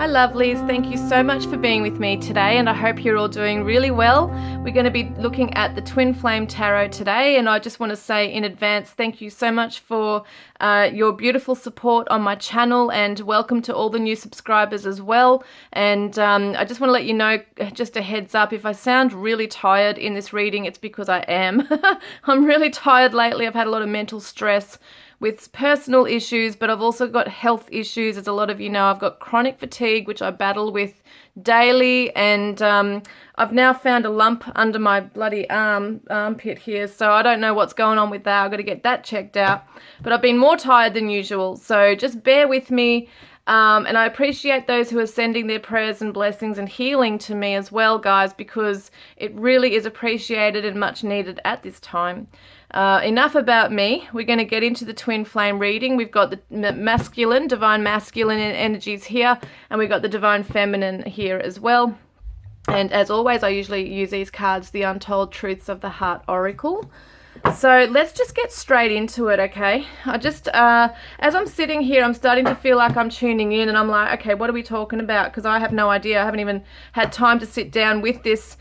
Hi lovelies, thank you so much for being with me today, and I hope you're all doing really well. We're going to be looking at the Twin Flame Tarot today, and I just want to say in advance thank you so much for your beautiful support on my channel, and welcome to all the new subscribers as well. And I just want to let you know, just a heads up, if I sound really tired in this reading, it's because I am. I'm really tired lately. I've had a lot of mental stress with personal issues, but I've also got health issues. As a lot of you know, I've got chronic fatigue, which I battle with daily, and I've now found a lump under my bloody armpit here, so I don't know what's going on with that. I've got to get that checked out, but I've been more tired than usual, so just bear with me. And I appreciate those who are sending their prayers and blessings and healing to me as well, guys, because it really is appreciated and much needed at this time. Enough about me. We're going to get into the twin flame reading. We've got the masculine, divine masculine energies here, and we've got the divine feminine here as well. And as always, I usually use these cards, the Untold Truths of the Heart Oracle. So let's just get straight into it, okay? I just, as I'm sitting here, I'm starting to feel like I'm tuning in, and I'm like, okay, what are we talking about? Because I have no idea. I haven't even had time to sit down with this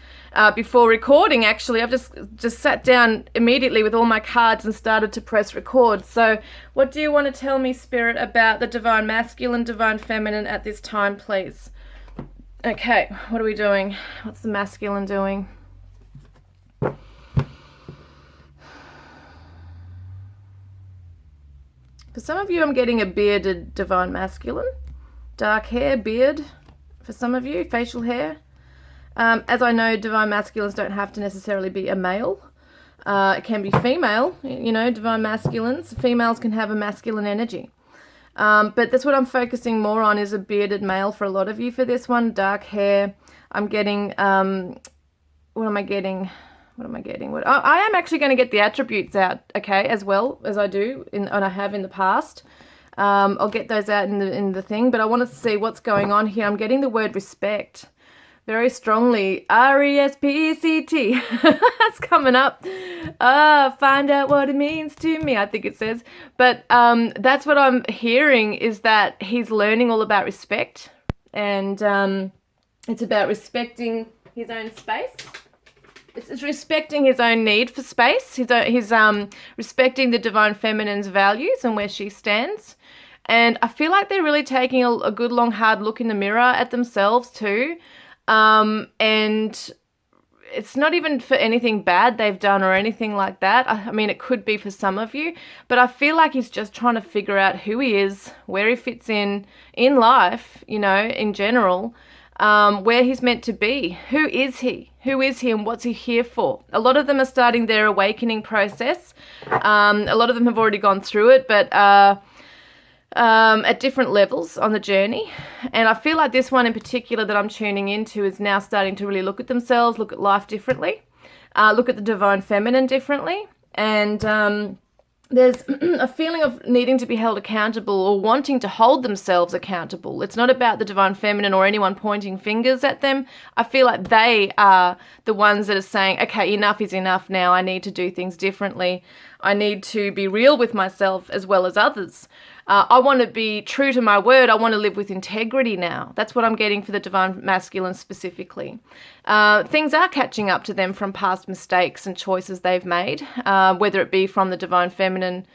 before recording, actually. I've just sat down immediately with all my cards and started to press record. So what do you want to tell me, Spirit, about the divine masculine, divine feminine at this time, please? Okay, what are we doing? What's the masculine doing? For some of you, I'm getting a bearded divine masculine. Dark hair, beard, for some of you, facial hair. As I know, divine masculines don't have to necessarily be a male. It can be female, you know, divine masculines. Females can have a masculine energy. But that's what I'm focusing more on, is a bearded male for a lot of you for this one. Dark hair. I'm getting, what am I getting? I am actually going to get the attributes out, okay, as well as I do, and I have in the past. I'll get those out in the thing, but I want to see what's going on here. I'm getting the word respect very strongly. R-E-S-P-E-C-T. That's coming up. Find out what it means to me, I think it says. But that's what I'm hearing, is that he's learning all about respect, and it's about respecting his own space. It's respecting his own need for space. He's respecting the divine feminine's values and where she stands. And I feel like they're really taking a good long hard look in the mirror at themselves too. And it's not even for anything bad they've done or anything like that. I mean, it could be for some of you, but I feel like he's just trying to figure out who he is, where he fits in life, you know, in general. Where he's meant to be. Who is he? Who is he, and what's he here for? A lot of them are starting their awakening process. A lot of them have already gone through it, but at different levels on the journey. And I feel like this one in particular that I'm tuning into is now starting to really look at themselves, look at life differently, look at the divine feminine differently. And there's a feeling of needing to be held accountable, or wanting to hold themselves accountable. It's not about the divine feminine or anyone pointing fingers at them. I feel like they are the ones that are saying, okay, enough is enough now. I need to do things differently. I need to be real with myself as well as others. I want to be true to my word. I want to live with integrity now. That's what I'm getting for the divine masculine specifically. Things are catching up to them from past mistakes and choices they've made, whether it be from the divine feminine,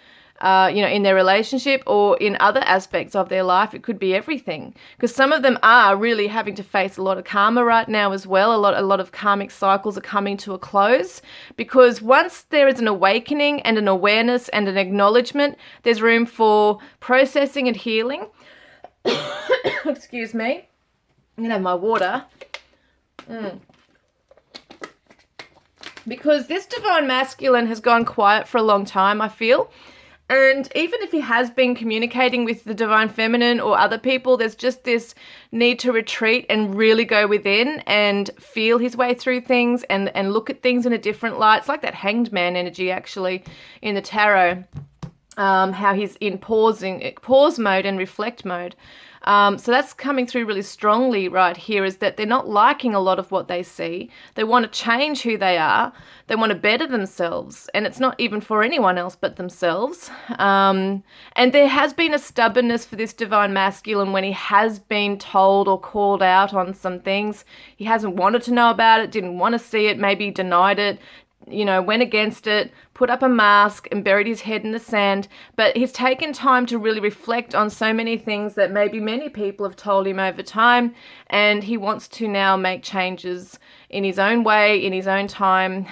you know, in their relationship or in other aspects of their life. It could be everything, because some of them are really having to face a lot of karma right now as well. A lot of karmic cycles are coming to a close, because once there is an awakening and an awareness and an acknowledgement, there's room for processing and healing. Excuse me. I'm gonna have my water. Because this divine masculine has gone quiet for a long time, I feel. And even if he has been communicating with the divine feminine or other people, there's just this need to retreat and really go within and feel his way through things and look at things in a different light. It's like that Hanged Man energy, actually, in the tarot. how he's in pause mode and reflect mode. So that's coming through really strongly right here, is that they're not liking a lot of what they see. They want to change who they are. They want to better themselves. And it's not even for anyone else but themselves. And there has been a stubbornness for this divine masculine when he has been told or called out on some things. He hasn't wanted to know about it, didn't want to see it, maybe denied it, went against it, put up a mask and buried his head in the sand. But he's taken time to really reflect on so many things that maybe many people have told him over time, and he wants to now make changes in his own way, in his own time,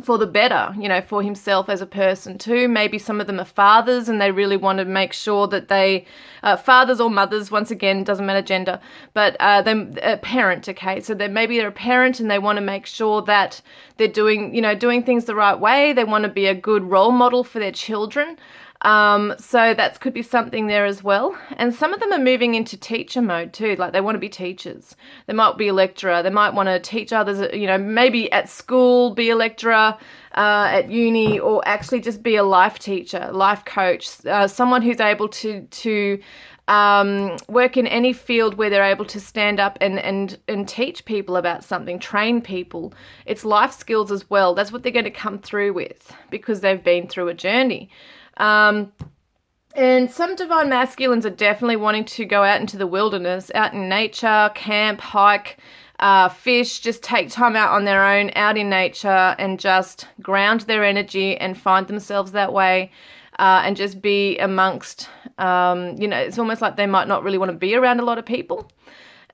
for the better, for himself as a person too. Maybe some of them are fathers and they really want to make sure that they, fathers or mothers, once again, doesn't matter gender, but them a parent, okay? So maybe they're a parent and they want to make sure that they're doing things the right way. They want to be a good role model for their children. So that could be something there as well. And some of them are moving into teacher mode too. Like they want to be teachers. They might be a lecturer. They might want to teach others, maybe at school, be a lecturer, at uni, or actually just be a life teacher, life coach, someone who's able to work in any field where they're able to stand up and teach people about something, train people. It's life skills as well. That's what they're going to come through with because they've been through a journey. And some divine masculines are definitely wanting to go out into the wilderness, out in nature, camp, hike, fish, just take time out on their own, out in nature, and just ground their energy and find themselves that way, and just be amongst, it's almost like they might not really want to be around a lot of people.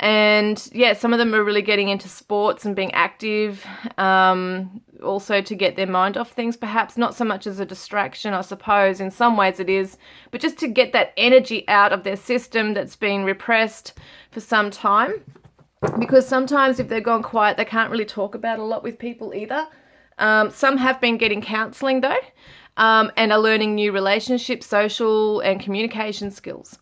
And yeah, some of them are really getting into sports and being active, also to get their mind off things, perhaps not so much as a distraction, I suppose. In some ways it is, but just to get that energy out of their system that's been repressed for some time. Because sometimes if they've gone quiet, they can't really talk about a lot with people either. Some have been getting counselling though, and are learning new relationships, social and communication skills.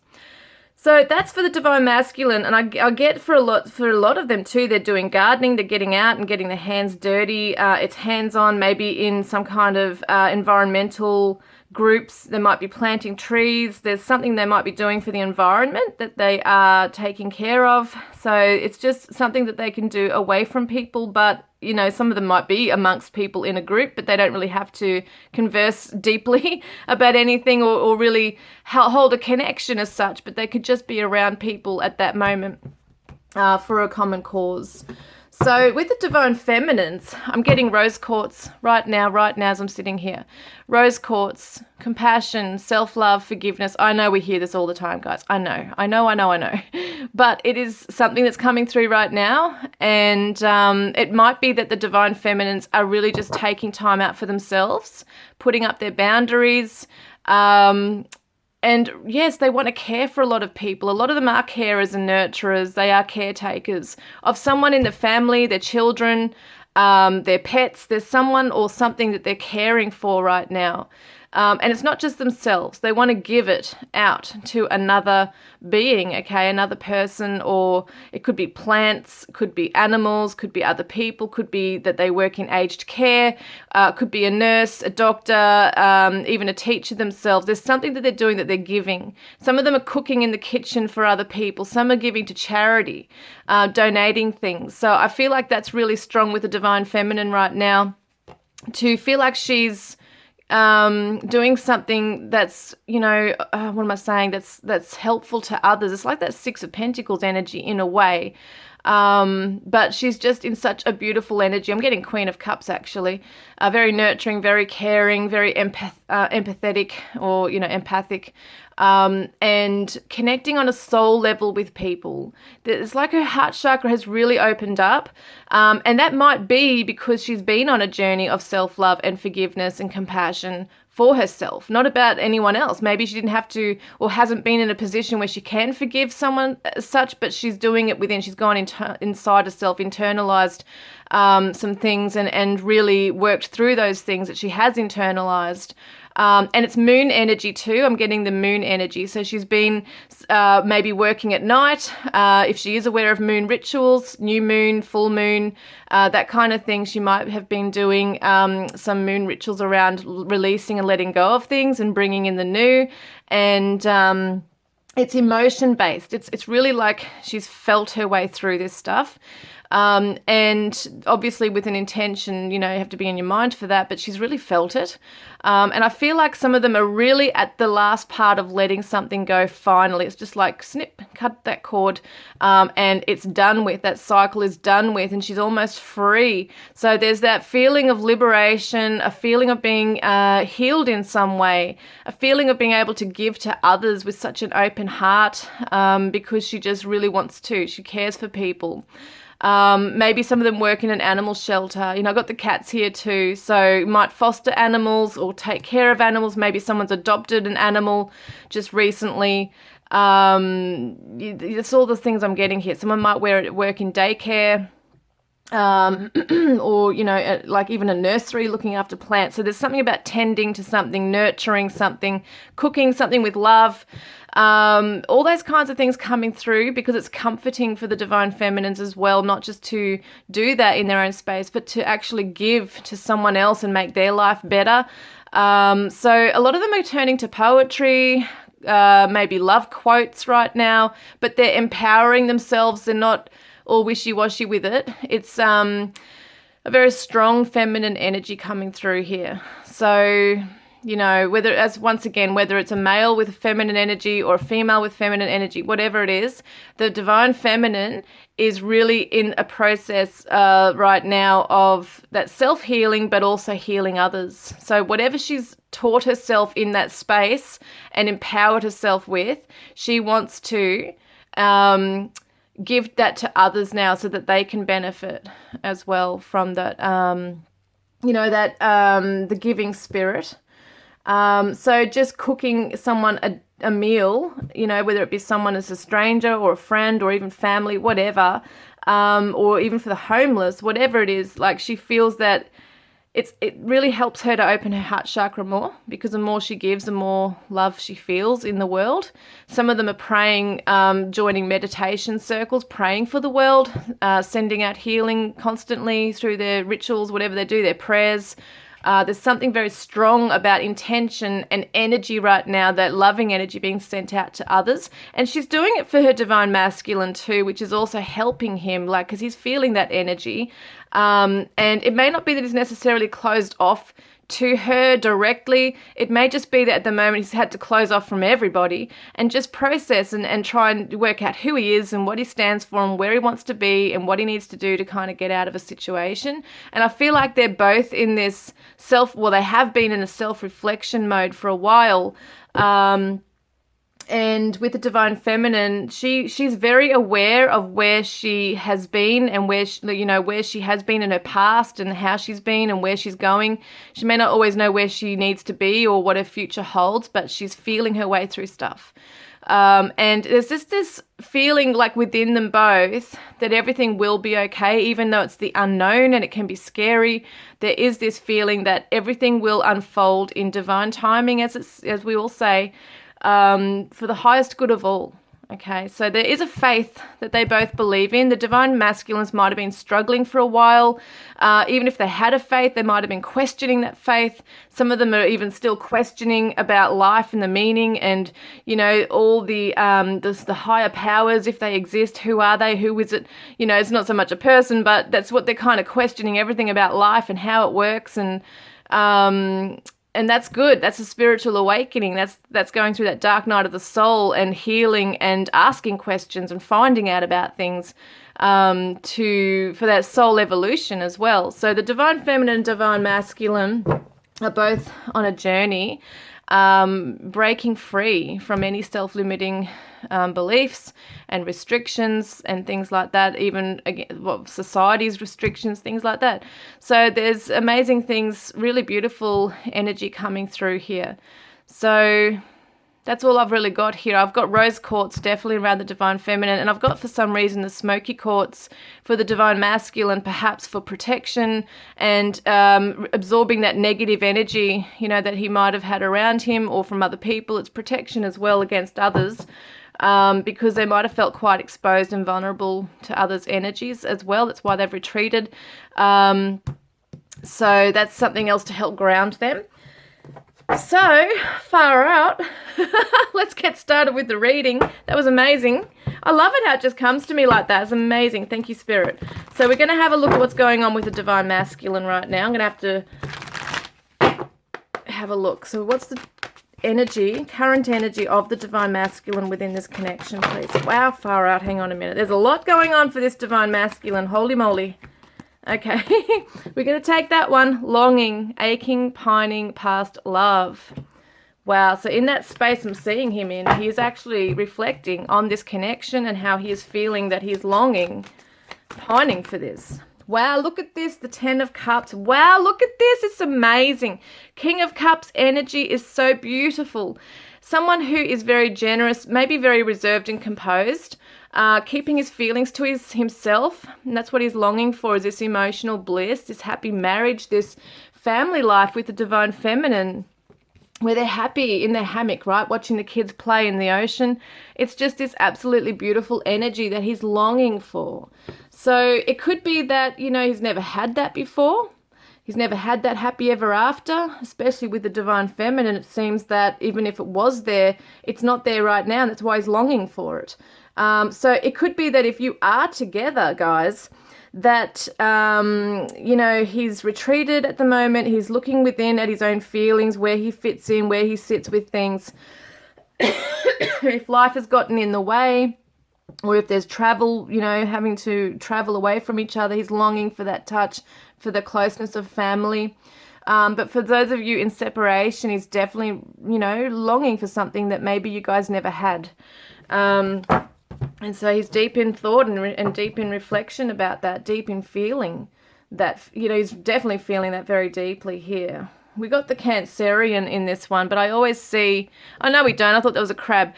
So that's for the divine masculine, and I get for a lot of them too. They're doing gardening, they're getting out and getting their hands dirty. It's hands-on, maybe in some kind of environmental groups. They might be planting trees. There's something they might be doing for the environment that they are taking care of. So it's just something that they can do away from people, but some of them might be amongst people in a group, but they don't really have to converse deeply about anything or really hold a connection as such, but they could just be around people at that moment for a common cause. So with the divine feminines, I'm getting rose quartz right now as I'm sitting here. Rose quartz, compassion, self-love, forgiveness. I know we hear this all the time, guys. I know. But it is something that's coming through right now. And it might be that the divine feminines are really just taking time out for themselves, putting up their boundaries, and yes, they want to care for a lot of people. A lot of them are carers and nurturers. They are caretakers of someone in the family, their children, their pets. There's someone or something that they're caring for right now. And it's not just themselves. They want to give it out to another being, okay, another person, or it could be plants, could be animals, could be other people, could be that they work in aged care, could be a nurse, a doctor, even a teacher themselves. There's something that they're doing that they're giving. Some of them are cooking in the kitchen for other people. Some are giving to charity, donating things. So I feel like that's really strong with the divine feminine right now, to feel like she's doing something that's, that's helpful to others. It's like that Six of Pentacles energy in a way. But she's just in such a beautiful energy. I'm getting Queen of Cups actually. Very nurturing, very caring, very empathetic or, empathic. And connecting on a soul level with people. It's like her heart chakra has really opened up. And that might be because she's been on a journey of self-love and forgiveness and compassion for herself, not about anyone else. Maybe she didn't have to or hasn't been in a position where she can forgive someone as such, but she's doing it within. She's gone inside herself, internalized some things and really worked through those things that she has internalized. And it's moon energy too. I'm getting the moon energy. So she's been maybe working at night, if she is aware of moon rituals, new moon, full moon, that kind of thing. She might have been doing some moon rituals around releasing and letting go of things and bringing in the new. And it's emotion based. It's really like she's felt her way through this stuff. And obviously with an intention, you have to be in your mind for that, but she's really felt it. And I feel like some of them are really at the last part of letting something go finally. It's just like snip, cut that cord, and it's done with. That cycle is done with, and she's almost free. So there's that feeling of liberation, a feeling of being healed in some way, a feeling of being able to give to others with such an open heart, because she just really wants to. She cares for people. Maybe some of them work in an animal shelter. I've got the cats here too, so might foster animals or take care of animals. Maybe someone's adopted an animal just recently. It's all the things I'm getting here. Someone might work in daycare, or like even a nursery looking after plants. So there's something about tending to something, nurturing something, cooking something with love, all those kinds of things coming through, because it's comforting for the divine feminines as well, not just to do that in their own space, but to actually give to someone else and make their life better. So a lot of them are turning to poetry, maybe love quotes right now, but they're empowering themselves. They're not all wishy-washy with it. It's a very strong feminine energy coming through here. So, whether it's a male with feminine energy or a female with feminine energy, whatever it is, the divine feminine is really in a process right now of that self-healing, but also healing others. So whatever she's taught herself in that space and empowered herself with, she wants to give that to others now so that they can benefit as well from that, the giving spirit. So just cooking someone a meal, whether it be someone as a stranger or a friend or even family, whatever, or even for the homeless, whatever it is, like she feels that it really helps her to open her heart chakra more, because the more she gives, the more love she feels in the world. Some of them are praying, joining meditation circles, praying for the world, sending out healing constantly through their rituals, whatever they do, their prayers. There's something very strong about intention and energy right now, that loving energy being sent out to others. And she's doing it for her divine masculine too, which is also helping him, because he's feeling that energy. And it may not be that he's necessarily closed off to her directly. It may just be that at the moment he's had to close off from everybody and just process and try and work out who he is and what he stands for and where he wants to be and what he needs to do to kind of get out of a situation. And I feel like they're both in this they have been in a self-reflection mode for a while. And with the divine feminine, she's very aware of where she has been and where she has been in her past and how she's been and where she's going. She may not always know where she needs to be or what her future holds, but she's feeling her way through stuff. And there's just this feeling like within them both that everything will be okay, even though it's the unknown and it can be scary. There is this feeling that everything will unfold in divine timing, as we all say, for the highest good of all. Okay, so there is a faith that they both believe in. The divine masculines might have been struggling for a while. Even if they had a faith, they might have been questioning that faith. Some of them are even still questioning about life and the meaning and, all the higher powers, if they exist. Who are they? Who is it? It's not so much a person, but that's what they're kind of questioning, everything about life and how it works. And that's good. That's a spiritual awakening. That's going through that dark night of the soul and healing and asking questions and finding out about things for that soul evolution as well. So the divine feminine and divine masculine are both on a journey, breaking free from any self-limiting beliefs and restrictions and things like that, even society's restrictions, things like that. So there's amazing things, really beautiful energy coming through here. So that's all I've really got here. I've got rose quartz definitely around the divine feminine, and I've got for some reason the smoky quartz for the divine masculine, perhaps for protection and absorbing that negative energy, that he might have had around him or from other people. It's protection as well against others. Because they might have felt quite exposed and vulnerable to others' energies as well. That's why they've retreated. So that's something else to help ground them. So, far out. Let's get started with the reading. That was amazing. I love it how it just comes to me like that. It's amazing. Thank you, Spirit. So we're going to have a look at what's going on with the Divine Masculine right now. I'm going to have to have a look. So what's the energy, current energy of the Divine Masculine within this connection, please? Wow, far out. Hang on a minute. There's a lot going on for this Divine Masculine. Holy moly. Okay, we're going to take that one. Longing, aching, pining, past love. Wow, so in that space I'm seeing him in, he is actually reflecting on this connection and how he is feeling that he's longing, pining for this. Wow, look at this, the 10 of Cups. Wow, look at this, it's amazing. King of Cups energy is so beautiful. Someone who is very generous, maybe very reserved and composed, keeping his feelings to himself. And that's what he's longing for, is this emotional bliss, this happy marriage, this family life with the Divine Feminine, where they're happy in their hammock, right? Watching the kids play in the ocean. It's just this absolutely beautiful energy that he's longing for. So it could be that, you know, he's never had that before. He's never had that happy ever after, especially with the Divine Feminine. It seems that even if it was there, it's not there right now, and that's why he's longing for it. So it could be that if you are together, guys, that, you know, he's retreated at the moment. He's looking within at his own feelings, where he fits in, where he sits with things. If life has gotten in the way, or if there's travel, you know, having to travel away from each other, he's longing for that touch, for the closeness of family. But for those of you in separation, he's definitely, you know, longing for something that maybe you guys never had. And so he's deep in thought and deep in reflection about that, deep in feeling that, you know, he's definitely feeling that very deeply here. We got the Cancerian in this one, but I always see, oh no we don't, I thought there was a crab.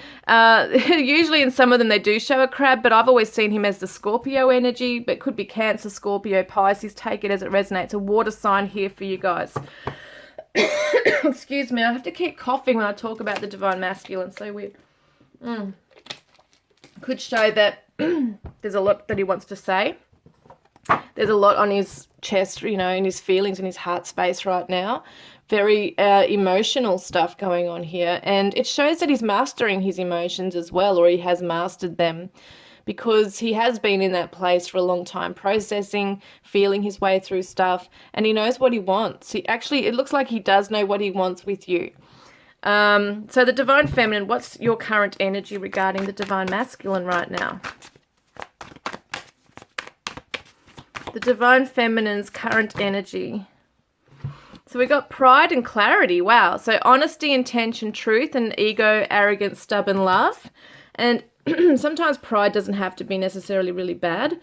Usually in some of them they do show a crab, but I've always seen him as the Scorpio energy, but could be Cancer, Scorpio, Pisces, take it as it resonates. A water sign here for you guys. Excuse me, I have to keep coughing when I talk about the Divine Masculine, so weird. Could show that there's a lot that he wants to say. There's a lot on his chest, you know, in his feelings, in his heart space right now. Very emotional stuff going on here. And it shows that he's mastering his emotions as well, or he has mastered them, because he has been in that place for a long time, processing, feeling his way through stuff, and he knows what he wants. It looks like he does know what he wants with you. So the Divine Feminine, what's your current energy regarding the Divine Masculine right now? The Divine Feminine's current energy. So we got pride and clarity. Wow. So honesty, intention, truth, and ego, arrogance, stubborn love. And sometimes pride doesn't have to be necessarily really bad.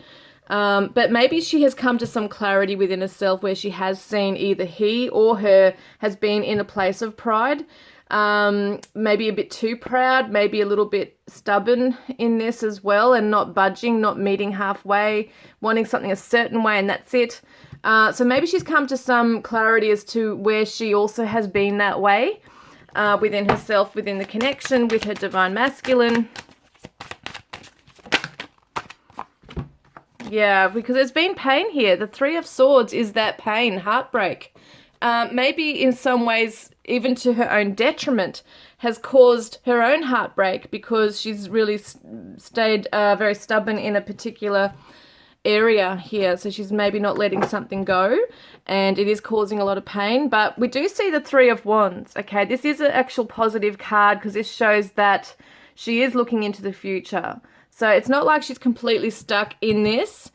But maybe she has come to some clarity within herself where she has seen either he or her has been in a place of pride. Maybe a bit too proud, maybe a little bit stubborn in this as well, and not budging, not meeting halfway, wanting something a certain way, and that's it. So maybe she's come to some clarity as to where she also has been that way within herself, within the connection with her Divine Masculine. Yeah, because there's been pain here. The Three of Swords is that pain, heartbreak. Maybe in some ways, even to her own detriment, has caused her own heartbreak, because she's really stayed very stubborn in a particular area here. So she's maybe not letting something go, and it is causing a lot of pain. But we do see the Three of Wands. Okay, this is an actual positive card, because this shows that she is looking into the future. So it's not like she's completely stuck in this.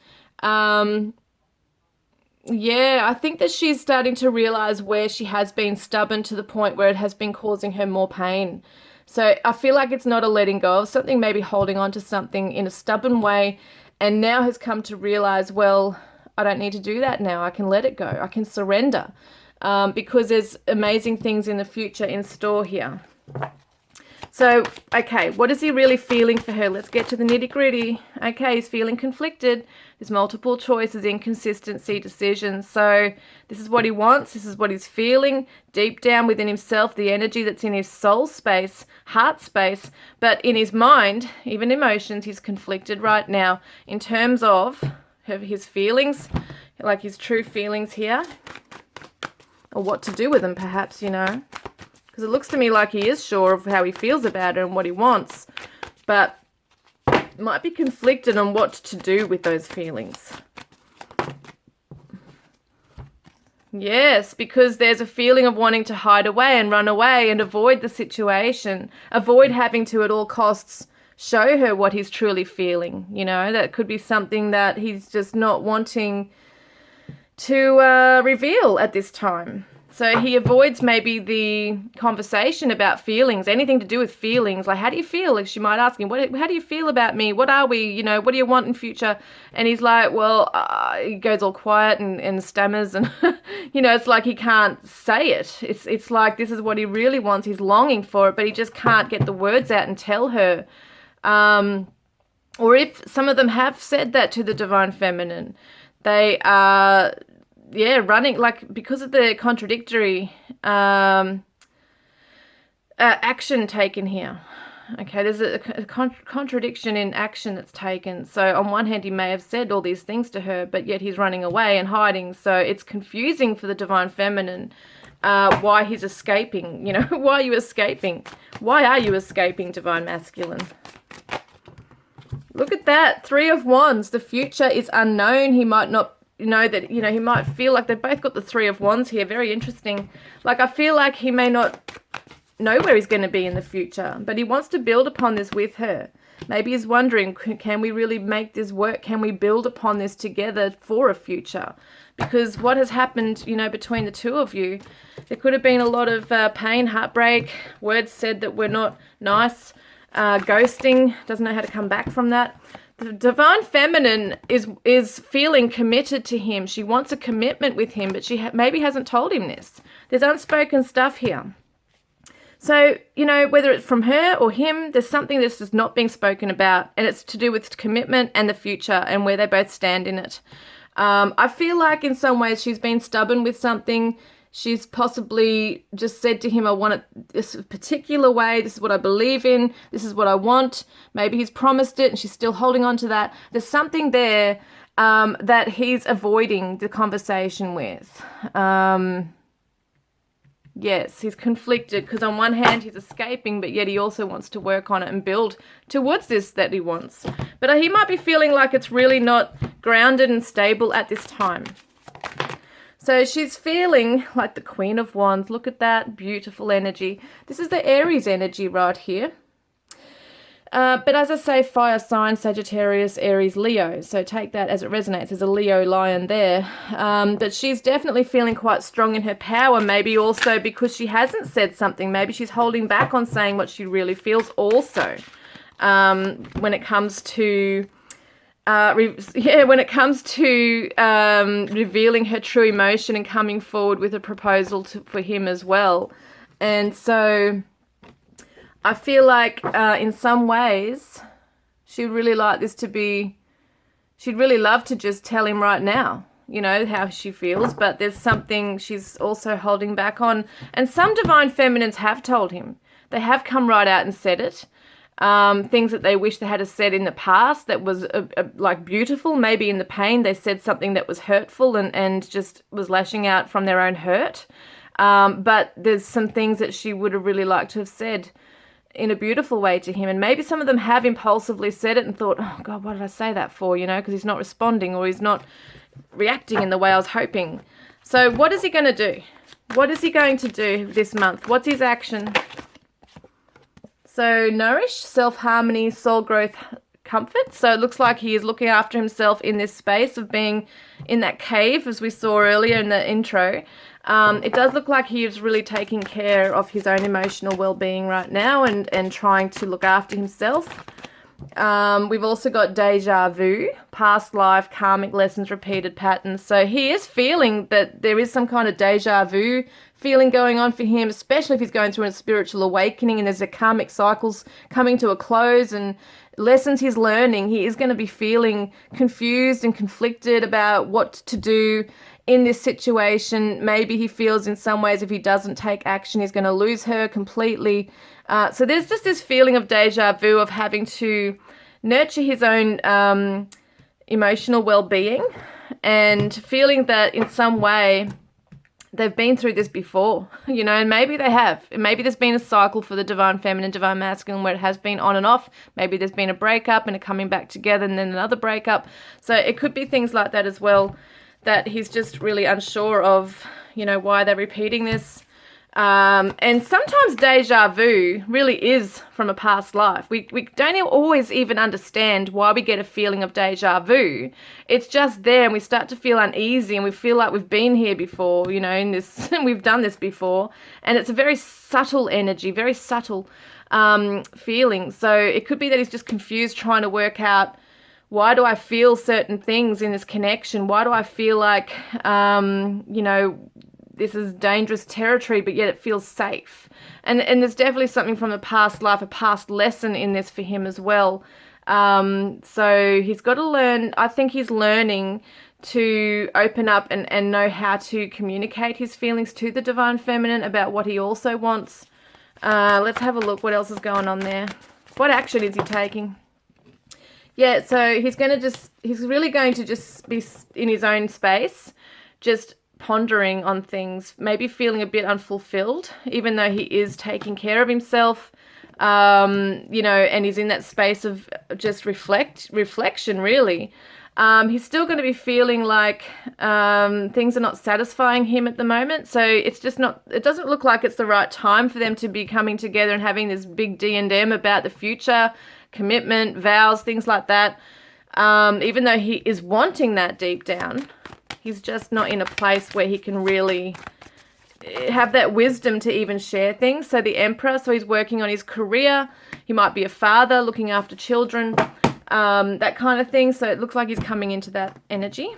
Yeah, I think that she's starting to realize where she has been stubborn to the point where it has been causing her more pain. So I feel like it's not a letting go of something, maybe holding on to something in a stubborn way, and now has come to realize, well, I don't need to do that now. I can let it go. I can surrender, because there's amazing things in the future in store here. So, okay, what is he really feeling for her? Let's get to the nitty-gritty. Okay, he's feeling conflicted. There's multiple choices, inconsistency, decisions. So this is what he wants. This is what he's feeling deep down within himself, the energy that's in his soul space, heart space. But in his mind, even emotions, he's conflicted right now in terms of his feelings, like his true feelings here, or what to do with them perhaps, you know. Because it looks to me like he is sure of how he feels about it and what he wants, but might be conflicted on what to do with those feelings. Yes, because there's a feeling of wanting to hide away and run away and avoid the situation, avoid having to at all costs show her what he's truly feeling. You know, that could be something that he's just not wanting to reveal at this time. So he avoids maybe the conversation about feelings, anything to do with feelings. Like, how do you feel? Like, she might ask him, how do you feel about me? What are we? You know, what do you want in future? And he's like, well, he goes all quiet and stammers. And, you know, it's like he can't say it. It's like this is what he really wants. He's longing for it, but he just can't get the words out and tell her. Or if some of them have said that to the Divine Feminine, they are... running, like, because of the contradictory action taken here. Okay, there's a contradiction in action that's taken. So on one hand, he may have said all these things to her, but yet he's running away and hiding. So it's confusing for the Divine Feminine why he's escaping. You know, why are you escaping? Why are you escaping, Divine Masculine? Look at that, 3 of Wands. The future is unknown. He might not know that, you know, he might feel like they've both got the 3 of Wands here. Very interesting. Like, I feel like he may not know where he's going to be in the future, but he wants to build upon this with her. Maybe he's wondering, can we really make this work? Can we build upon this together for a future? Because what has happened, you know, between the two of you, there could have been a lot of pain, heartbreak, words said that were not nice, ghosting, doesn't know how to come back from that. The Divine Feminine is feeling committed to him. She wants a commitment with him, but she maybe hasn't told him this. There's unspoken stuff here. So, you know, whether it's from her or him, there's something that's just not being spoken about, and it's to do with commitment and the future and where they both stand in it. I feel like in some ways she's been stubborn with something. She's possibly just said to him, I want it this particular way. This is what I believe in. This is what I want. Maybe he's promised it and she's still holding on to that. There's something there that he's avoiding the conversation with. Yes, he's conflicted because on one hand he's escaping, but yet he also wants to work on it and build towards this that he wants. But he might be feeling like it's really not grounded and stable at this time. So she's feeling like the Queen of Wands. Look at that beautiful energy. This is the Aries energy right here. But as I say, fire sign, Sagittarius, Aries, Leo. So take that as it resonates. There's a Leo lion there. But she's definitely feeling quite strong in her power. Maybe also because she hasn't said something. Maybe she's holding back on saying what she really feels also. When it comes to... when it comes to revealing her true emotion and coming forward with a proposal for him as well. And so I feel like in some ways she'd really like this to be, she'd really love to just tell him right now, you know, how she feels, but there's something she's also holding back on. And some Divine Feminines have told him. They have come right out and said it. Things that they wish they had said in the past that was like beautiful. Maybe in the pain they said something that was hurtful and just was lashing out from their own hurt. But there's some things that she would have really liked to have said in a beautiful way to him. And maybe some of them have impulsively said it and thought, oh God, what did I say that for? You know, because he's not responding or he's not reacting in the way I was hoping. So what is he going to do? What is he going to do this month? What's his action? So nourish, self-harmony, soul growth, comfort. So it looks like he is looking after himself in this space of being in that cave, as we saw earlier in the intro. It does look like he is really taking care of his own emotional well-being right now and trying to look after himself. We've also got deja vu, past life, karmic lessons, repeated patterns. So he is feeling that there is some kind of deja vu feeling going on for him, especially if he's going through a spiritual awakening and there's a karmic cycles coming to a close and lessons he's learning. He is going to be feeling confused and conflicted about what to do in this situation. Maybe he feels in some ways if he doesn't take action, he's going to lose her completely. So there's just this feeling of deja vu of having to nurture his own emotional well-being and feeling that in some way they've been through this before, you know, and maybe they have. Maybe there's been a cycle for the divine feminine, divine masculine, where it has been on and off. Maybe there's been a breakup and a coming back together and then another breakup. So it could be things like that as well, that he's just really unsure of, you know, why they're repeating this. And sometimes deja vu really is from a past life. We don't always even understand why we get a feeling of deja vu. It's just there, and we start to feel uneasy, and we feel like we've been here before, you know, in this, we've done this before. And it's a very subtle energy, very subtle feeling. So it could be that he's just confused, trying to work out, why do I feel certain things in this connection? Why do I feel like, you know, this is dangerous territory, but yet it feels safe? And there's definitely something from a past life, a past lesson in this for him as well. So he's got to learn, I think he's learning to open up and know how to communicate his feelings to the divine feminine about what he also wants. Let's have a look what else is going on there. What action is he taking? Yeah, so he's really going to just be in his own space, just pondering on things, maybe feeling a bit unfulfilled, even though he is taking care of himself, you know, and he's in that space of just reflection, really. He's still going to be feeling like things are not satisfying him at the moment. So it's just not, it doesn't look like it's the right time for them to be coming together and having this big D&M about the future, commitment, vows, things like that. Even though he is wanting that deep down, he's just not in a place where he can really have that wisdom to even share things. So the Emperor, so he's working on his career. He might be a father, looking after children, that kind of thing. So it looks like he's coming into that energy.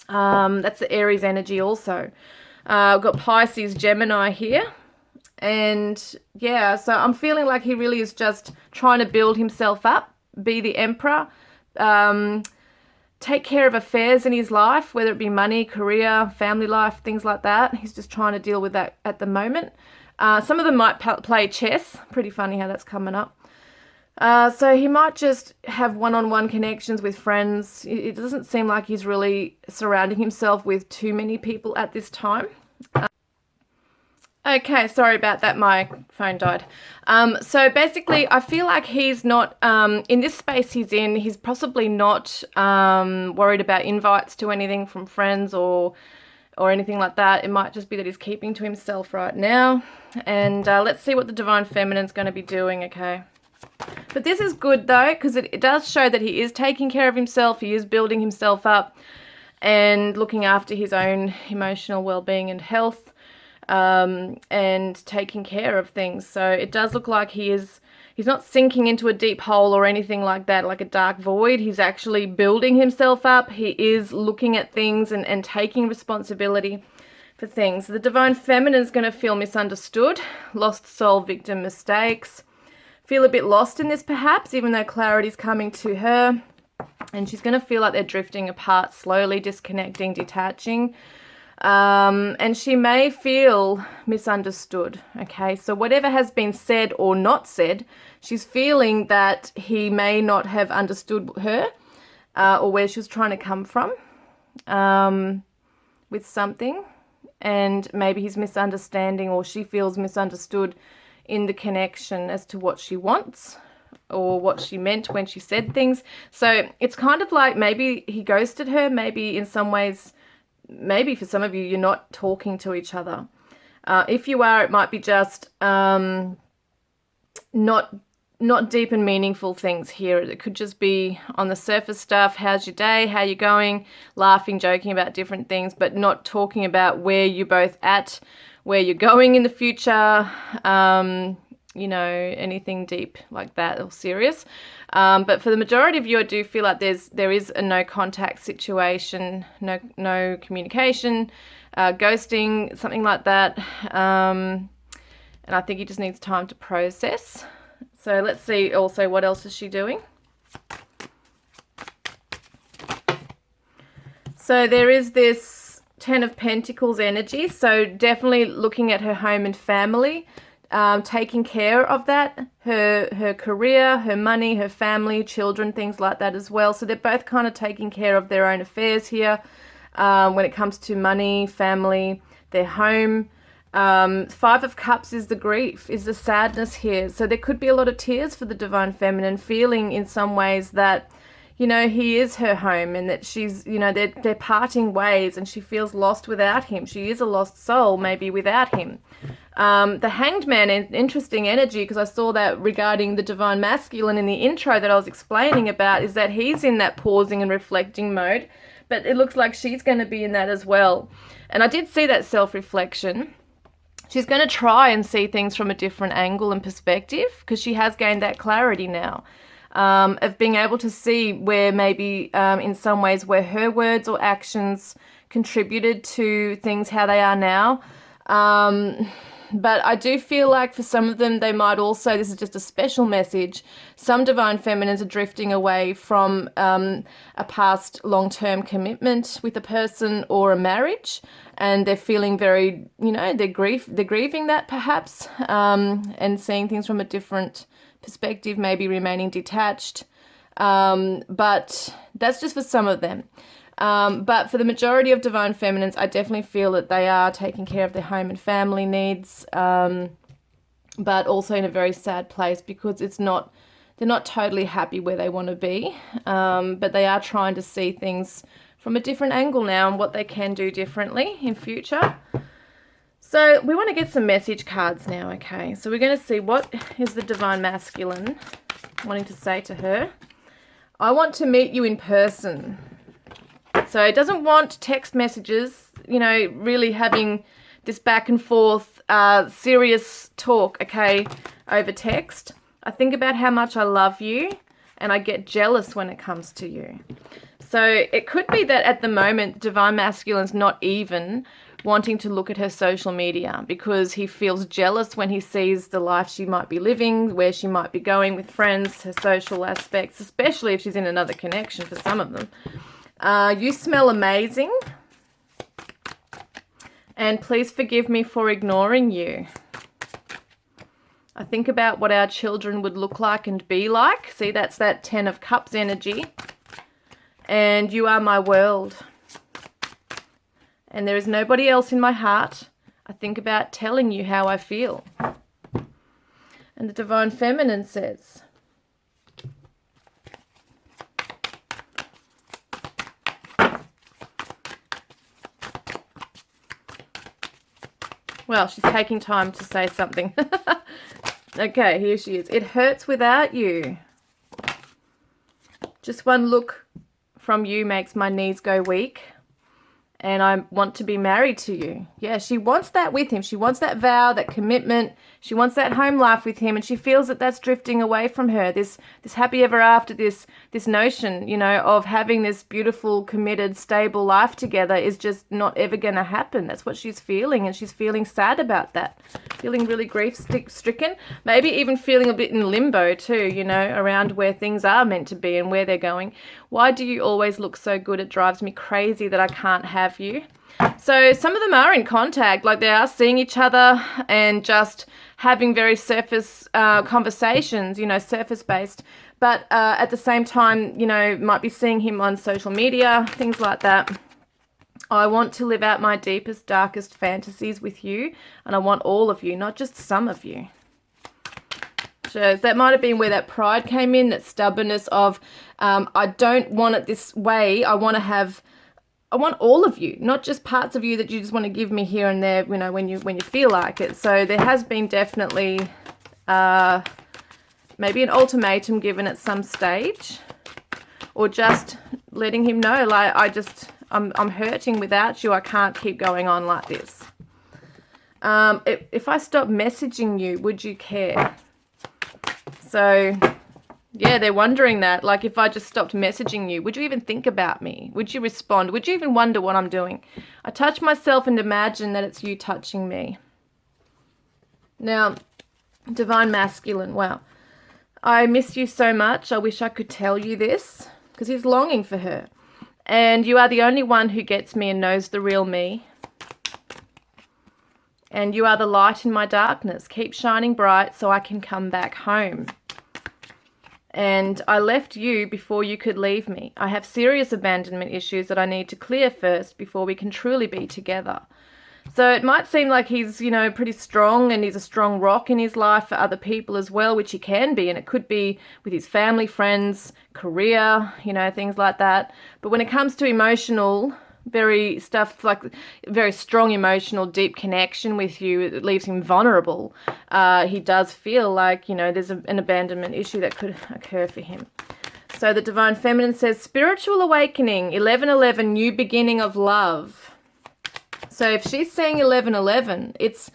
That's the Aries energy also. I've got Pisces, Gemini here. And yeah, so I'm feeling like he really is just trying to build himself up, be the Emperor, take care of affairs in his life, whether it be money, career, family life, things like that. He's just trying to deal with that at the moment. Some of them might play chess. Pretty funny how that's coming up. So he might just have one-on-one connections with friends. It doesn't seem like he's really surrounding himself with too many people at this time. Okay, sorry about that, my phone died. So basically, I feel like he's not, in this space he's in, he's possibly not worried about invites to anything from friends or anything like that. It might just be that he's keeping to himself right now. And let's see what the divine feminine's going to be doing, okay? But this is good, though, because it does show that he is taking care of himself, he is building himself up and looking after his own emotional well-being and health. And taking care of things. So it does look like he's not sinking into a deep hole or anything like that, like a dark void. He's actually building himself up. He is looking at things and taking responsibility for things. The divine feminine is going to feel misunderstood, lost soul, victim, mistakes, feel a bit lost in this perhaps, even though clarity is coming to her. And she's going to feel like they're drifting apart slowly, disconnecting, detaching. And she may feel misunderstood, okay? So whatever has been said or not said, she's feeling that he may not have understood her or where she was trying to come from with something. And maybe he's misunderstanding, or she feels misunderstood in the connection as to what she wants or what she meant when she said things. So it's kind of like maybe he ghosted her, maybe in some ways. Maybe for some of you, you're not talking to each other. If you are, it might be just not deep and meaningful things here. It could just be on the surface stuff. How's your day? How you going? Laughing, joking about different things, but not talking about where you're both at, where you're going in the future, you know, anything deep like that or serious. But for the majority of you, I do feel like there is a no contact situation, no communication, ghosting, something like that. And I think he just needs time to process. So let's see also what else is she doing. So there is this 10 of Pentacles energy. So definitely looking at her home and family. Taking care of that, her career, her money, her family, children, things like that as well. So they're both kind of taking care of their own affairs here when it comes to money, family, their home. Five of Cups is the grief, is the sadness here. So there could be a lot of tears for the Divine Feminine, feeling in some ways that, you know, he is her home, and that she's, you know, they're parting ways, and she feels lost without him. She is a lost soul, maybe without him. The Hanged Man, interesting energy, because I saw that regarding the Divine Masculine in the intro that I was explaining about, is that he's in that pausing and reflecting mode, but it looks like she's going to be in that as well. And I did see that self-reflection. She's going to try and see things from a different angle and perspective, because she has gained that clarity now, of being able to see where maybe in some ways where her words or actions contributed to things how they are now. But I do feel like for some of them, they might also, this is just a special message, some Divine Feminines are drifting away from a past long-term commitment with a person or a marriage, and they're feeling very, you know, they're grieving that perhaps, and seeing things from a different perspective, maybe remaining detached. But that's just for some of them. But for the majority of Divine Feminines, I definitely feel that they are taking care of their home and family needs, but also in a very sad place, because they're not totally happy where they want to be, but they are trying to see things from a different angle now and what they can do differently in future. So we want to get some message cards now, okay? So we're going to see what is the Divine Masculine wanting to say to her. I want to meet you in person. So it doesn't want text messages, you know, really having this back and forth serious talk, okay, over text. I think about how much I love you, and I get jealous when it comes to you. So it could be that at the moment, Divine Masculine's not even wanting to look at her social media, because he feels jealous when he sees the life she might be living, where she might be going with friends, her social aspects, especially if she's in another connection for some of them. You smell amazing, and please forgive me for ignoring you. I think about what our children would look like and be like. See, that's that 10 of Cups energy. And you are my world. And there is nobody else in my heart. I think about telling you how I feel. And the Divine Feminine says, well, she's taking time to say something. Okay, here she is. It hurts without you. Just one look from you makes my knees go weak. And I want to be married to you. Yeah, she wants that with him. She wants that vow, that commitment. She wants that home life with him. And she feels that that's drifting away from her. This happy ever after, this notion, you know, of having this beautiful, committed, stable life together is just not ever going to happen. That's what she's feeling. And she's feeling sad about that. Feeling really grief-stricken. Maybe even feeling a bit in limbo too, you know, around where things are meant to be and where they're going. Why do you always look so good? It drives me crazy that I can't have you. So some of them are in contact, like they are seeing each other and just having very surface conversations, you know, surface-based. But at the same time, you know, might be seeing him on social media, things like that. I want to live out my deepest, darkest fantasies with you, and I want all of you, not just some of you. So that might have been where that pride came in, that stubbornness of, I don't want it this way. I want all of you, not just parts of you that you just want to give me here and there, you know, when you feel like it. So there has been definitely maybe an ultimatum given at some stage, or just letting him know, like, I'm hurting without you. I can't keep going on like this. If I stop messaging you, would you care? So, yeah, they're wondering that. Like, if I just stopped messaging you, would you even think about me? Would you respond? Would you even wonder what I'm doing? I touch myself and imagine that it's you touching me. Now, Divine Masculine, wow. I miss you so much. I wish I could tell you this, because he's longing for her. And you are the only one who gets me and knows the real me. And you are the light in my darkness. Keep shining bright so I can come back home. And I left you before you could leave me. I have serious abandonment issues that I need to clear first before we can truly be together. So it might seem like he's, pretty strong and he's a strong rock in his life for other people as well, which he can be. And it could be with his family, friends, career, things like that. But when it comes to emotional, very strong emotional, deep connection with you, it leaves him vulnerable. He does feel like, there's an abandonment issue that could occur for him. So the Divine Feminine says, spiritual awakening, 11:11, new beginning of love. So if she's saying 11:11, it's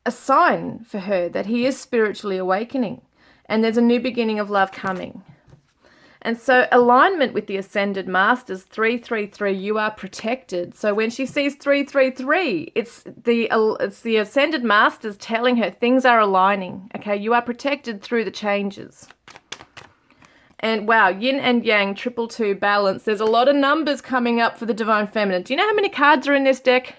a sign for her that he is spiritually awakening and there's a new beginning of love coming. And so alignment with the Ascended Masters, 333, you are protected. So when she sees 333, it's the Ascended Masters telling her things are aligning. Okay, you are protected through the changes. And wow, yin and yang, 222, balance. There's a lot of numbers coming up for the Divine Feminine. Do you know how many cards are in this deck?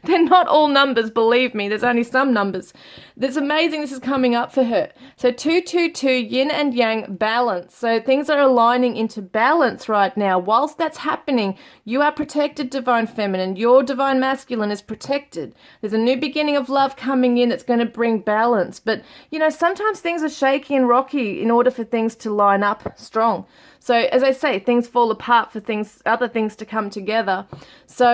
They're not all numbers, believe me. There's only some numbers. It's amazing this is coming up for her. So 222, yin and yang, balance. So things are aligning into balance right now. Whilst that's happening, you are protected, Divine Feminine. Your Divine Masculine is protected. There's a new beginning of love coming in that's going to bring balance. But, sometimes things are shaky and rocky in order for things to line up strong. So as I say, things fall apart for other things to come together. So,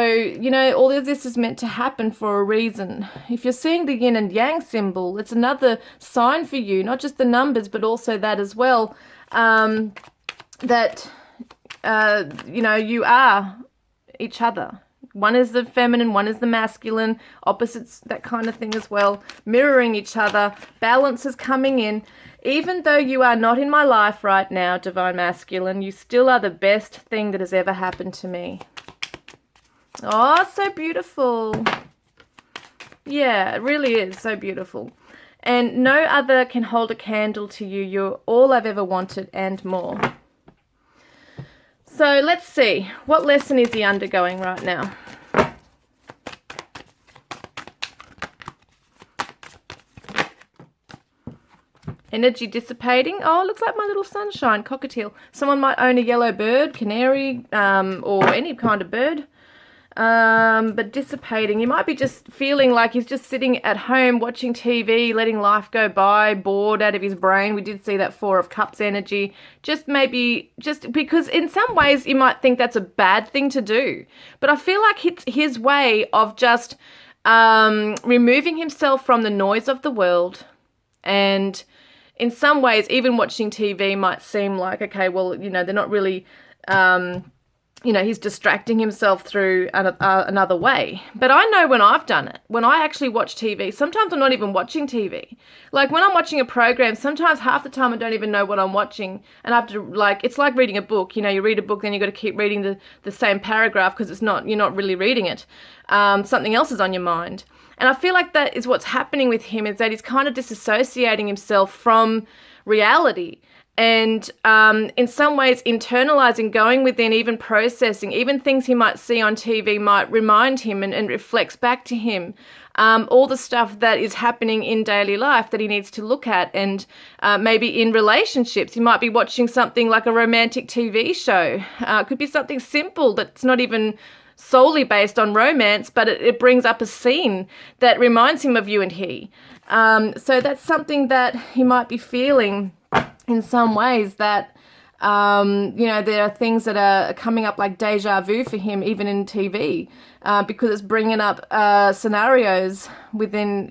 all of this is meant to happen for a reason. If you're seeing the yin and yang symbol, it's another sign for you, not just the numbers, but also that as well, that, you are each other. One is the feminine, one is the masculine, opposites, that kind of thing as well, mirroring each other, balance is coming in. Even though you are not in my life right now, Divine Masculine, you still are the best thing that has ever happened to me. Oh, so beautiful. Yeah, it really is so beautiful. And no other can hold a candle to you. You're all I've ever wanted and more. So let's see. What lesson is he undergoing right now? Energy dissipating. Oh, looks like my little sunshine, cockatiel. Someone might own a yellow bird, canary, or any kind of bird. But dissipating. You might be just feeling like he's just sitting at home watching TV, letting life go by, bored out of his brain. We did see that 4 of Cups energy. Just because in some ways you might think that's a bad thing to do. But I feel like it's his way of just removing himself from the noise of the world. And in some ways, even watching TV might seem like, okay, well, they're not really, he's distracting himself through another way. But I know when I've done it, when I actually watch TV, sometimes I'm not even watching TV. Like when I'm watching a program, sometimes half the time I don't even know what I'm watching. And I have to, it's like reading a book. You read a book, then you've got to keep reading the same paragraph because you're not really reading it. Something else is on your mind. And I feel like that is what's happening with him, is that he's kind of disassociating himself from reality and in some ways internalizing, going within, even processing, even things he might see on TV might remind him and reflects back to him all the stuff that is happening in daily life that he needs to look at. And maybe in relationships, he might be watching something like a romantic TV show. It could be something simple that's not even solely based on romance, but it brings up a scene that reminds him of you and he. So that's something that he might be feeling in some ways, that, there are things that are coming up like deja vu for him, even in TV, because it's bringing up scenarios within,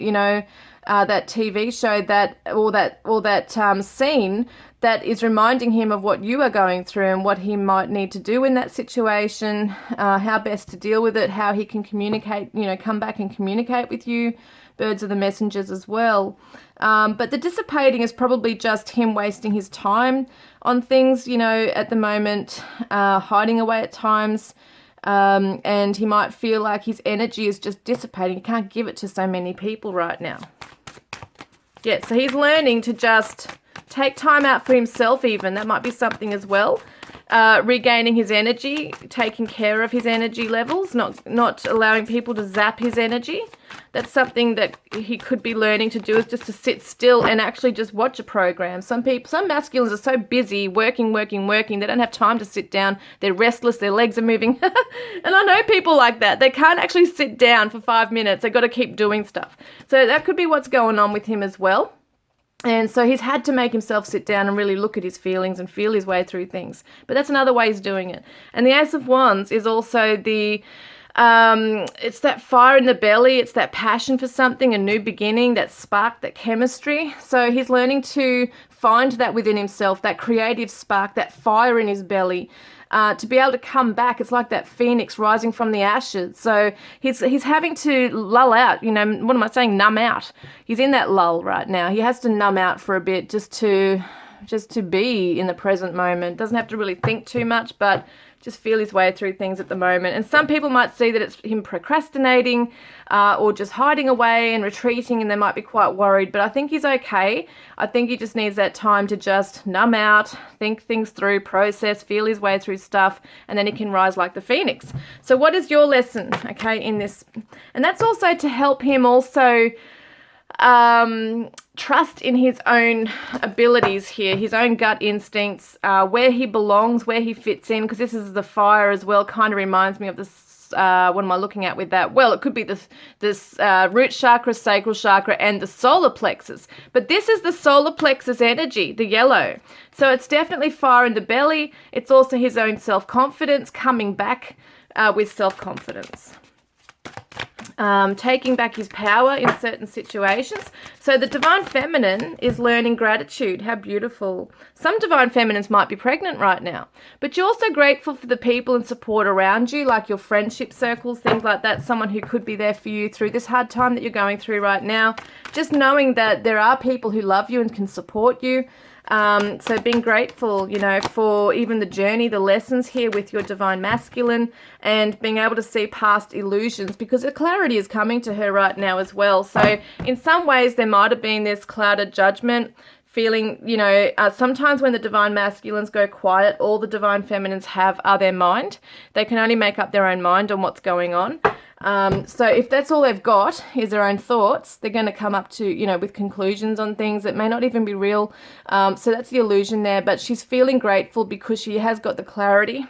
that TV show, that scene that is reminding him of what you are going through and what he might need to do in that situation, how best to deal with it, how he can communicate, come back and communicate with you. Birds are the messengers as well. But the dissipating is probably just him wasting his time on things, at the moment, hiding away at times. And he might feel like his energy is just dissipating. He can't give it to so many people right now. Yeah, so he's learning to just take time out for himself even. That might be something as well. Regaining his energy, taking care of his energy levels, not allowing people to zap his energy. That's something that he could be learning to do, is just to sit still and actually just watch a program. Some masculines are so busy working, they don't have time to sit down. They're restless, their legs are moving. And I know people like that. They can't actually sit down for 5 minutes. They've got to keep doing stuff. So that could be what's going on with him as well. And so he's had to make himself sit down and really look at his feelings and feel his way through things. But that's another way he's doing it. And the Ace of Wands is also it's that fire in the belly. It's that passion for something, a new beginning, that spark, that chemistry. So he's learning to find that within himself, that creative spark, that fire in his belly. To be able to come back. It's like that phoenix rising from the ashes. So he's having to lull out, what am I saying? Numb out. He's in that lull right now. He has to numb out for a bit just to be in the present moment. Doesn't have to really think too much, but just feel his way through things at the moment. And some people might see that it's him procrastinating or just hiding away and retreating, and they might be quite worried. But I think he's okay. I think he just needs that time to just numb out, think things through, process, feel his way through stuff, and then he can rise like the phoenix. So what is your lesson, okay, in this? And that's also to help him also trust in his own abilities here, his own gut instincts, where he belongs, where he fits in, because this is the fire as well. Kind of reminds me of this, what am I looking at with that? Well, it could be this root chakra, sacral chakra, and the solar plexus. But this is the solar plexus energy, the yellow. So it's definitely fire in the belly. It's also his own self-confidence, coming back with self-confidence. Taking back his power in certain situations. So the Divine Feminine is learning gratitude. How beautiful. Some Divine Feminines might be pregnant right now, but you're also grateful for the people and support around you, like your friendship circles, things like that, someone who could be there for you through this hard time that you're going through right now. Just knowing that there are people who love you and can support you. So being grateful, for even the journey, the lessons here with your Divine Masculine, and being able to see past illusions, because the clarity is coming to her right now as well. So in some ways there might have been this clouded judgment, feeling, sometimes when the Divine Masculines go quiet, all the Divine Feminines have are their mind. They can only make up their own mind on what's going on. So if that's all they've got is their own thoughts, they're going to come up to, with conclusions on things that may not even be real. So that's the illusion there. But she's feeling grateful because she has got the clarity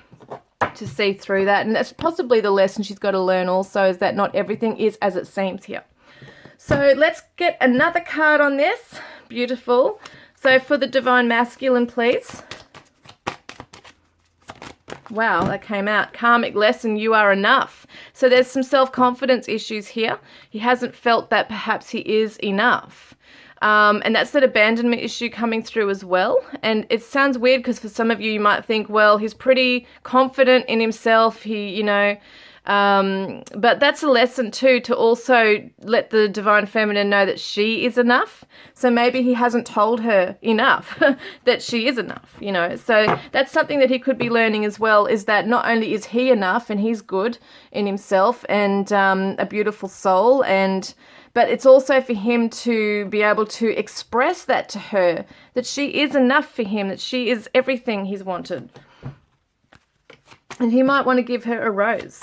to see through that. And that's possibly the lesson she's got to learn also, is that not everything is as it seems here. So let's get another card on this. Beautiful. So for the Divine Masculine, please. Wow, that came out. Karmic lesson, you are enough. So there's some self-confidence issues here. He hasn't felt that perhaps he is enough. And that's that abandonment issue coming through as well. And it sounds weird because for some of you, you might think, well, he's pretty confident in himself. But that's a lesson too, to also let the Divine Feminine know that she is enough. So maybe he hasn't told her enough that she is enough, So that's something that he could be learning as well, is that not only is he enough and he's good in himself and a beautiful soul, but it's also for him to be able to express that to her, that she is enough for him, that she is everything he's wanted. And he might want to give her a rose.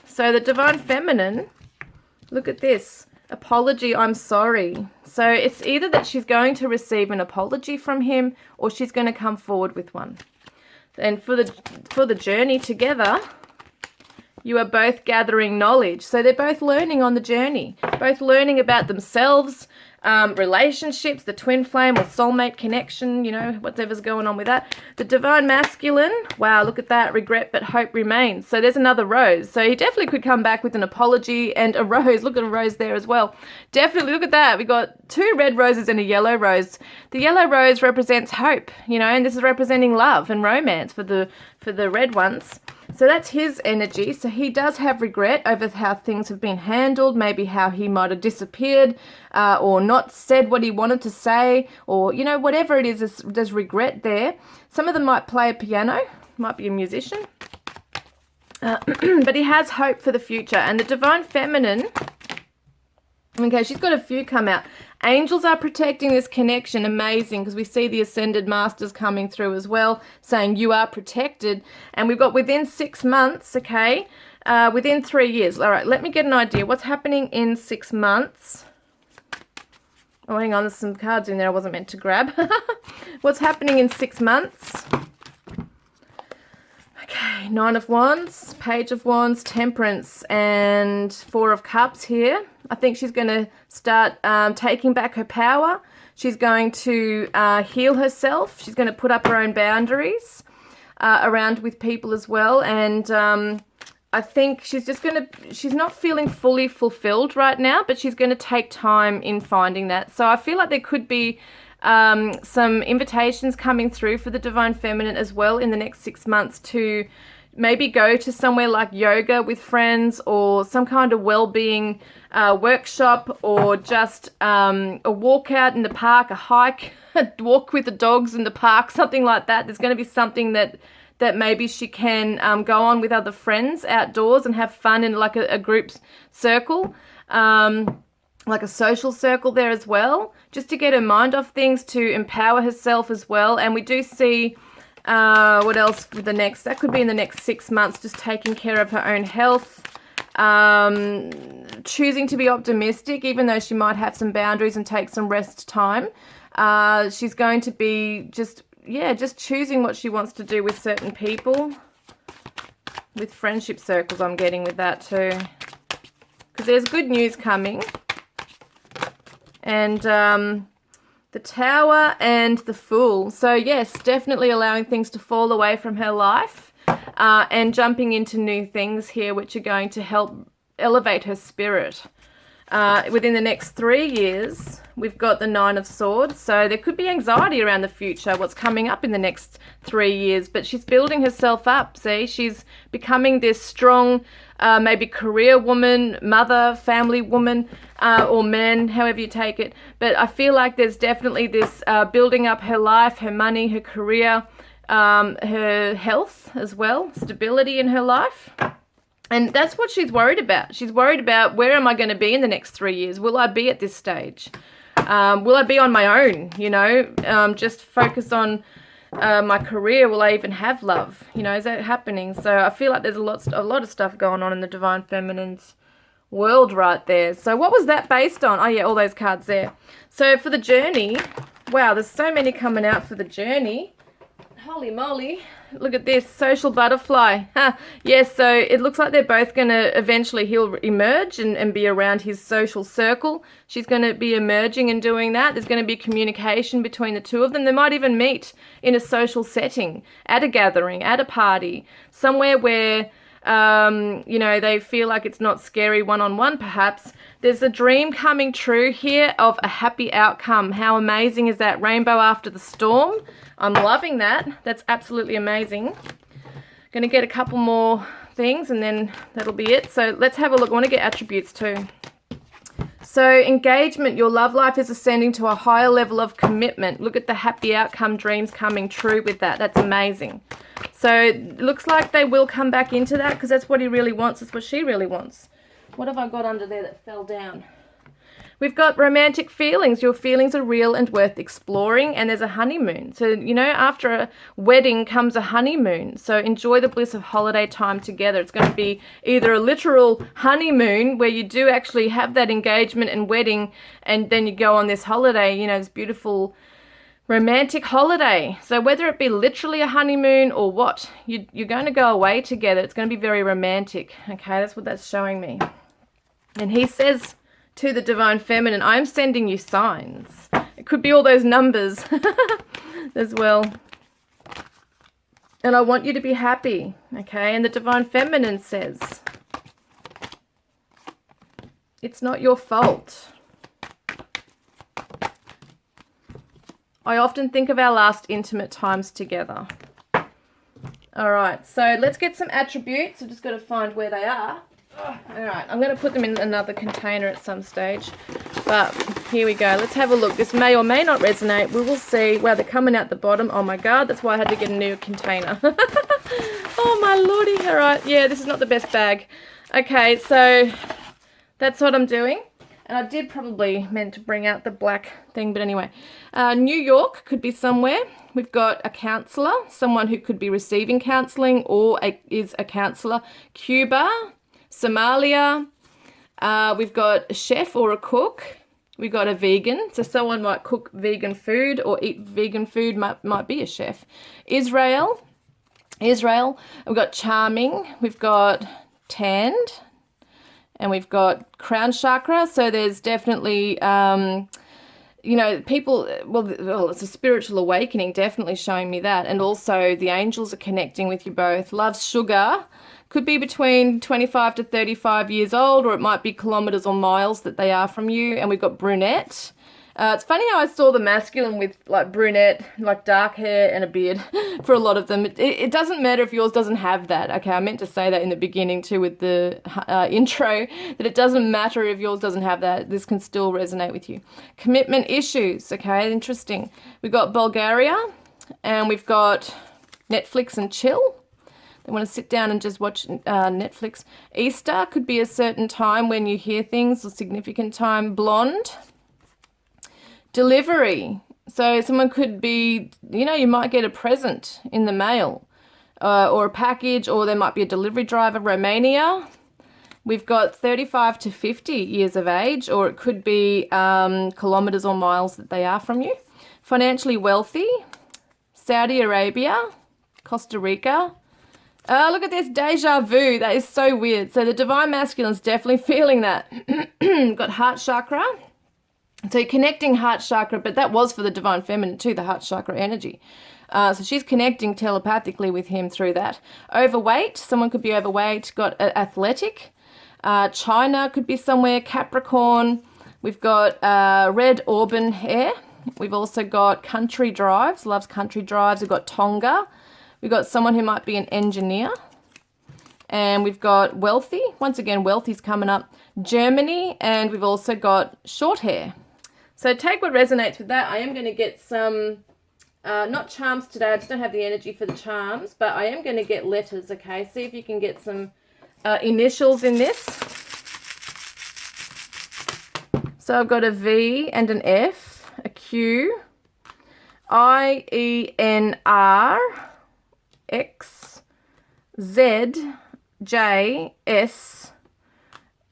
So the Divine Feminine, look at this. Apology, I'm sorry. So it's either that she's going to receive an apology from him, or she's going to come forward with one. And for the journey together, you are both gathering knowledge. So they're both learning on the journey, both learning about themselves, relationships, the twin flame or soulmate connection, whatever's going on with that. The Divine Masculine, wow, look at that, regret but hope remains. So there's another rose. So he definitely could come back with an apology and a rose. Look at a rose there as well. Definitely, look at that. We got 2 red roses and a yellow rose. The yellow rose represents hope, and this is representing love and romance for the red ones. So that's his energy. So he does have regret over how things have been handled, maybe how he might have disappeared or not said what he wanted to say, or, whatever it is, there's regret there. Some of them might play a piano, might be a musician. But he has hope for the future. And the Divine Feminine Okay, she's got a few come out. Angels are protecting this connection. Amazing, because we see the Ascended Masters coming through as well, saying you are protected. And we've got within 6 months, okay, within 3 years. All right, let me get an idea. What's happening in 6 months? Oh, hang on, there's some cards in there I wasn't meant to grab. What's happening in 6 months? Okay, 9 of Wands, Page of Wands, Temperance, and 4 of Cups here. I think she's going to start taking back her power. She's going to heal herself. She's going to put up her own boundaries around with people as well. And I think she's just going to, she's not feeling fully fulfilled right now, but she's going to take time in finding that. So I feel like there could be some invitations coming through for the Divine Feminine as well in the next 6 months to maybe go to somewhere like yoga with friends, or some kind of well-being workshop, or just a walk out in the park, a hike, a walk with the dogs in the park, something like that. There's going to be something that maybe she can go on with other friends outdoors and have fun in like a group circle. Like a social circle there as well, just to get her mind off things, to empower herself as well. And we do see, what else for the next, that could be in the next 6 months, just taking care of her own health, choosing to be optimistic, even though she might have some boundaries and take some rest time. She's going to be just choosing what she wants to do with certain people, with friendship circles I'm getting with that too, because there's good news coming. And the Tower and the Fool. So yes, definitely allowing things to fall away from her life and jumping into new things here, which are going to help elevate her spirit. Within the next 3 years, we've got the 9 of Swords. So there could be anxiety around the future, what's coming up in the next 3 years. But she's building herself up, see? She's becoming this strong, maybe career woman, mother, family woman, or man, however you take it. But I feel like there's definitely this building up her life, her money, her career, her health as well, stability in her life. And that's what she's worried about. She's worried about, where am I going to be in the next 3 years? Will I be at this stage? Will I be on my own, you know, just focus on my career? Will I even have love? You know, is that happening? So I feel like there's a lot of stuff going on in the Divine Feminine's world right there. So what was that based on? Oh yeah, all those cards there. So for the journey, wow, there's so many coming out for the journey. Holy moly. Look at this, social butterfly. Yes, so it looks like they're both going to eventually, he'll emerge and be around his social circle. She's going to be emerging and doing that. There's going to be communication between the two of them. They might even meet in a social setting, at a gathering, at a party, somewhere where, you know, they feel like it's not scary one-on-one perhaps. There's a dream coming true here of a happy outcome. How amazing is that? Rainbow after the storm. I'm loving that. That's absolutely amazing. Going to get a couple more things and then that'll be it. So let's have a look. I want to get attributes too. So engagement, your love life is ascending to a higher level of commitment. Look at the happy outcome dreams coming true with that. That's amazing. So it looks like they will come back into that, because that's what he really wants. That's what she really wants. What have I got under there that fell down? We've got romantic feelings. Your feelings are real and worth exploring, and there's a honeymoon. So, you know, after a wedding comes a honeymoon. So enjoy the bliss of holiday time together. It's going to be either a literal honeymoon where you do actually have that engagement and wedding, and then you go on this holiday, you know, this beautiful romantic holiday. So whether it be literally a honeymoon or what, you're going to go away together. It's going to be very romantic. Okay, that's what that's showing me. And he says to the Divine Feminine, I'm sending you signs. It could be all those numbers as well. And I want you to be happy. Okay, and the Divine Feminine says, it's not your fault. I often think of our last intimate times together. All right, so let's get some attributes. I've just got to find where they are. All right, I'm going to put them in another container at some stage. But here we go. Let's have a look. This may or may not resonate. We will see. Wow, they're coming out the bottom. Oh, my God. That's why I had to get a new container. Oh, my lordy. All right. Yeah, this is not the best bag. Okay, so that's what I'm doing. And I did probably meant to bring out the black thing, but anyway. New York could be somewhere. We've got a counselor, someone who could be receiving counseling or is a counselor. Cuba, Somalia. We've got a chef or a cook. We've got a vegan, so someone might cook vegan food or eat vegan food, might be a chef. Israel. We've got charming. We've got tanned. And we've got crown chakra. So there's definitely, people, well, it's a spiritual awakening, definitely showing me that. And also the angels are connecting with you both. Love's sugar could be between 25 to 35 years old, or it might be kilometers or miles that they are from you. And we've got brunette. It's funny how I saw the masculine with like brunette, like dark hair and a beard for a lot of them. It doesn't matter if yours doesn't have that. Okay, I meant to say that in the beginning too with the intro, that it doesn't matter if yours doesn't have that. This can still resonate with you. Commitment issues, okay, interesting. We've got Bulgaria and we've got Netflix and chill. They want to sit down and just watch Netflix. Easter could be a certain time when you hear things, or significant time. Blonde. Delivery. So someone could be, you might get a present in the mail or a package, or there might be a delivery driver. Romania. We've got 35 to 50 years of age, or it could be kilometers or miles that they are from you. Financially wealthy. Saudi Arabia. Costa Rica. Look at this deja vu. That is so weird. So the divine masculine is definitely feeling that. Got heart chakra. So you're connecting heart chakra, but that was for the divine feminine too, the heart chakra energy. So she's connecting telepathically with him through that. Overweight, someone could be overweight. Got athletic. China could be somewhere. Capricorn. We've got red auburn hair. We've also got country drives, loves country drives. We've got Tonga. We've got someone who might be an engineer. And we've got wealthy. Once again, wealthy's coming up. Germany. And we've also got short hair. So take what resonates with that. I am going to get some, not charms today. I just don't have the energy for the charms, but I am going to get letters, okay? See if you can get some initials in this. So I've got a V and an F, a Q, I, E, N, R, X, Z, J, S,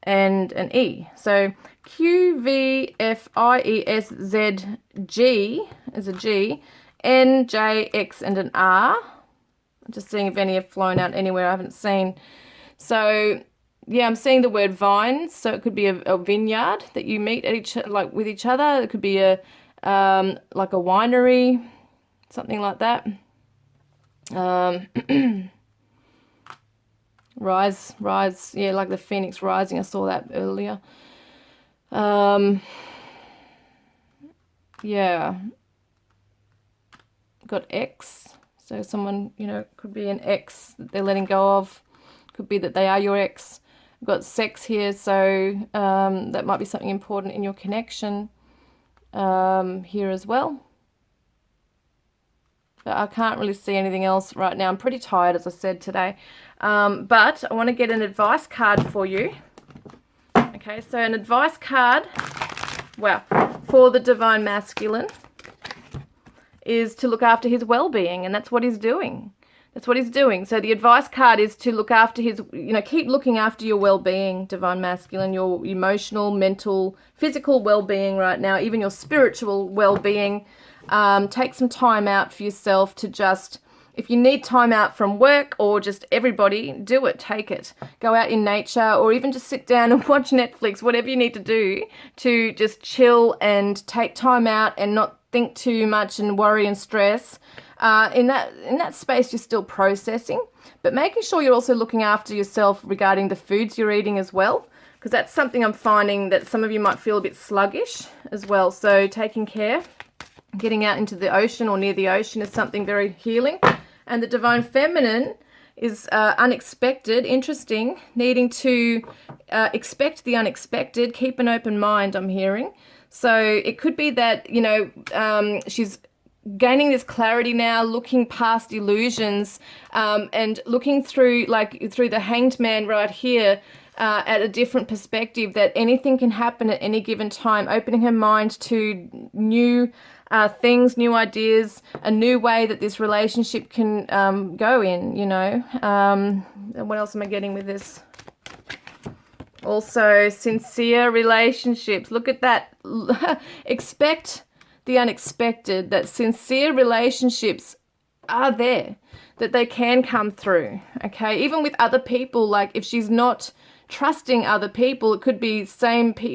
and an E. So Q, V, F, I, E, S, Z, G is a G, N, J, X, and an R. I'm just seeing if any have flown out anywhere I haven't seen. So, yeah, I'm seeing the word vines. So it could be a vineyard that you meet at with each other. It could be a like a winery, something like that. Rise, yeah, like the phoenix rising. I saw that earlier. Yeah. Got X. So someone, could be an ex that they're letting go of. Could be that they are your ex. I've got sex here, so that might be something important in your connection here as well. But I can't really see anything else right now. I'm pretty tired, as I said, today. But I want to get an advice card for you. Okay, so an advice card, well, for the divine masculine is to look after his well-being, and that's what he's doing. That's what he's doing. So the advice card is to look after his, keep looking after your well-being, divine masculine, your emotional, mental, physical well-being right now, even your spiritual well-being. Take some time out for yourself to just, if you need time out from work or just everybody, do it, take it. Go out in nature or even just sit down and watch Netflix, whatever you need to do to just chill and take time out and not think too much and worry and stress. In that space, you're still processing, but making sure you're also looking after yourself regarding the foods you're eating as well, because that's something I'm finding that some of you might feel a bit sluggish as well. So taking care, getting out into the ocean or near the ocean is something very healing. And the divine feminine is unexpected, interesting, needing to expect the unexpected, keep an open mind, I'm hearing. So it could be that, she's gaining this clarity now, looking past illusions and looking through, through the hanged man right here. at a different perspective, that anything can happen at any given time, opening her mind to new things, new ideas, a new way that this relationship can go in, you know. And what else am I getting with this? Also, sincere relationships. Look at that. Expect the unexpected, that sincere relationships are there, that they can come through, okay? Even with other people, like if she's not trusting other people, it could be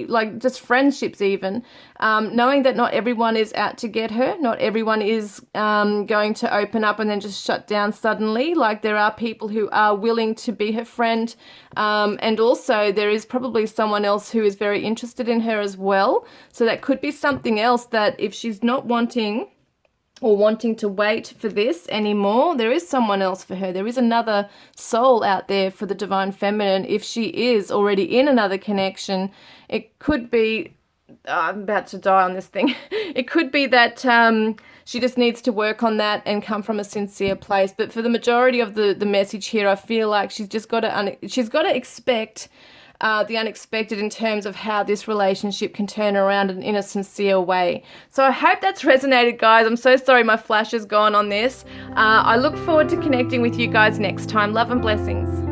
like just friendships even, knowing that not everyone is out to get her, not everyone is going to open up and then just shut down suddenly. Like there are people who are willing to be her friend, and also there is probably someone else who is very interested in her as well. So that could be something else, that if she's not wanting to wait for this anymore, there is someone else for her. There is another soul out there for the divine feminine. If she is already in another connection, it could be, I'm about to die on this thing. It could be that she just needs to work on that and come from a sincere place. But for the majority of the message here, I feel like she's got to expect the unexpected in terms of how this relationship can turn around in a sincere way. So I hope that's resonated, guys. I'm so sorry my flash has gone on this. I look forward to connecting with you guys next time. Love and blessings.